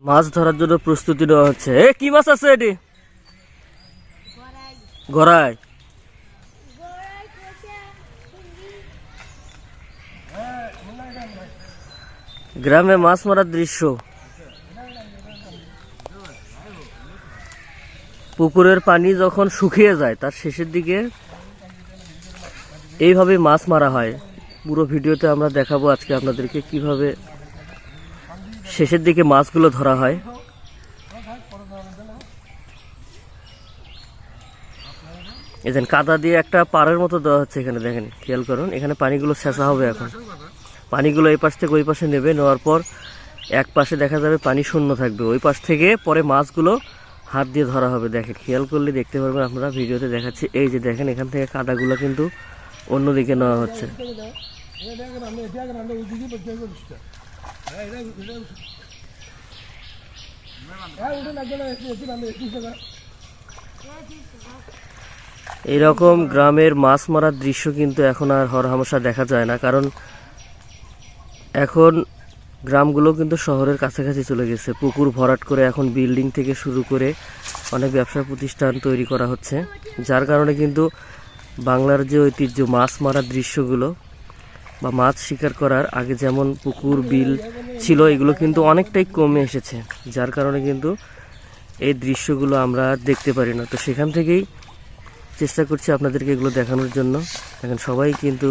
মাছ ধরার জন্য প্রস্তুতি নেওয়া হচ্ছে। কি মাছ আছে এটি? গড়াই। গ্রামে মাছ মারার দৃশ্য। পুকুরের পানি যখন শুকিয়ে যায় তার শেষের দিকে এইভাবে মাছ মারা হয়। পুরো ভিডিওতে আমরা দেখাবো আজকে আপনাদেরকে কিভাবে শেষের দিকে মাছগুলো ধরা হয়। এখানে কাদা দিয়ে একটা পাড়ের মতো দেওয়া হচ্ছে, এখানে দেখেন, খেয়াল করুন। এখানে পানিগুলো ছেঁচা হবে। এখন পানিগুলো এই পাশ থেকে ওই পাশে নেবে, নেওয়ার পর এক পাশে দেখা যাবে পানি শূন্য থাকবে, ওই পাশ থেকে পরে মাছগুলো হাত দিয়ে ধরা হবে। দেখেন, খেয়াল করলে দেখতে পারবেন আপনারা, ভিডিওতে দেখাচ্ছি। এই যে দেখেন, এখান থেকে কাদাগুলো কিন্তু অন্যদিকে নেওয়া হচ্ছে। এইরকম গ্রামের মাছ মারার দৃশ্য কিন্তু এখন আর হরহামেশা দেখা যায় না, কারণ এখন গ্রামগুলো কিন্তু শহরের কাছাকাছি চলে গেছে। পুকুর ভরাট করে এখন বিল্ডিং থেকে শুরু করে অনেক ব্যবসা প্রতিষ্ঠান তৈরি করা হচ্ছে, যার কারণে কিন্তু বাংলার যে ঐতিহ্য মাছ মারার দৃশ্যগুলো বা মাছ শিকার করার আগে যেমন পুকুর বিল ছিল, এগুলো কিন্তু অনেকটাই কমে এসেছে, যার কারণে কিন্তু এই দৃশ্যগুলো আমরা দেখতে পারি না। তো সেখান থেকেই চেষ্টা করছি আপনাদেরকে এগুলো দেখানোর জন্য। এখন সবাই কিন্তু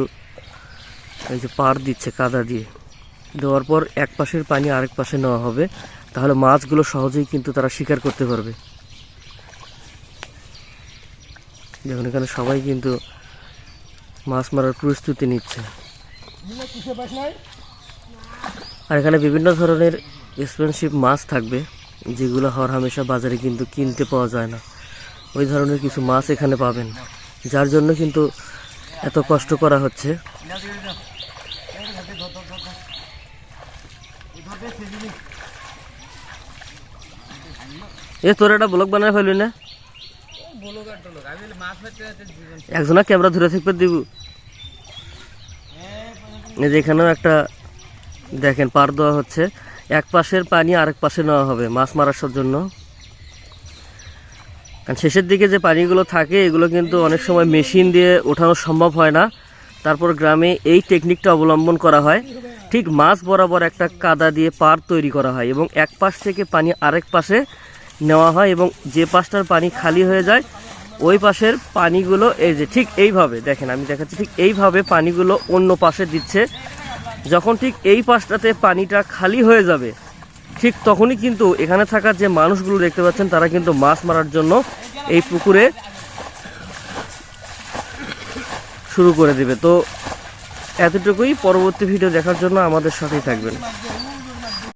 এই যে পাড় দিচ্ছে কাদা দিয়ে, দেওয়ার পর এক পাশের পানি আরেক পাশে নেওয়া হবে, তাহলে মাছগুলো সহজেই কিন্তু তারা শিকার করতে পারবে। দেখুন, এখানে সবাই কিন্তু মাছ মারার প্রস্তুতি নিচ্ছে। আর এখানে বিভিন্ন ধরনের এক্সপেন্সিভ মাছ থাকবে, যেগুলো হরহামেশা বাজারে কিন্তু কিনতে পাওয়া যায় না। ওই ধরনের কিছু মাছ এখানে পাবেন, যার জন্য কিন্তু এত কষ্ট করা হচ্ছে। এ তোর একটা ব্লগ বানায় ফেলবি না? একজনা ক্যামেরা ধরে থাকবে দিব। এখানেও একটা দেখেন পার দেওয়া হচ্ছে, এক পাশের পানি আরেক পাশে নেওয়া হবে মাছ মারার জন্য। কারণ শেষের দিকে যে পানিগুলো থাকে এগুলো কিন্তু অনেক সময় মেশিন দিয়ে ওঠানো সম্ভব হয় না। তারপর গ্রামে এই টেকনিকটা অবলম্বন করা হয়, ঠিক মাছ বরাবর একটা কাদা দিয়ে পার তৈরি করা হয় এবং এক পাশ থেকে পানি আরেক পাশে নেওয়া হয়, এবং যে পাশটার পানি খালি হয়ে যায় ওই পাশের পানিগুলো এই যে ঠিক এইভাবে দেখেন, আমি দেখাচ্ছি, ঠিক এইভাবে পানিগুলো অন্য পাশে দিচ্ছে। যখন ঠিক এই পাশটাতে পানিটা খালি হয়ে যাবে, ঠিক তখনই কিন্তু এখানে থাকা যে মানুষগুলো দেখতে পাচ্ছেন তারা কিন্তু মাছ মারার জন্য এই পুকুরে শুরু করে দেবে। তো এতটুকুই, পরবর্তী ভিডিও দেখার জন্য আমাদের সাথেই থাকবেন।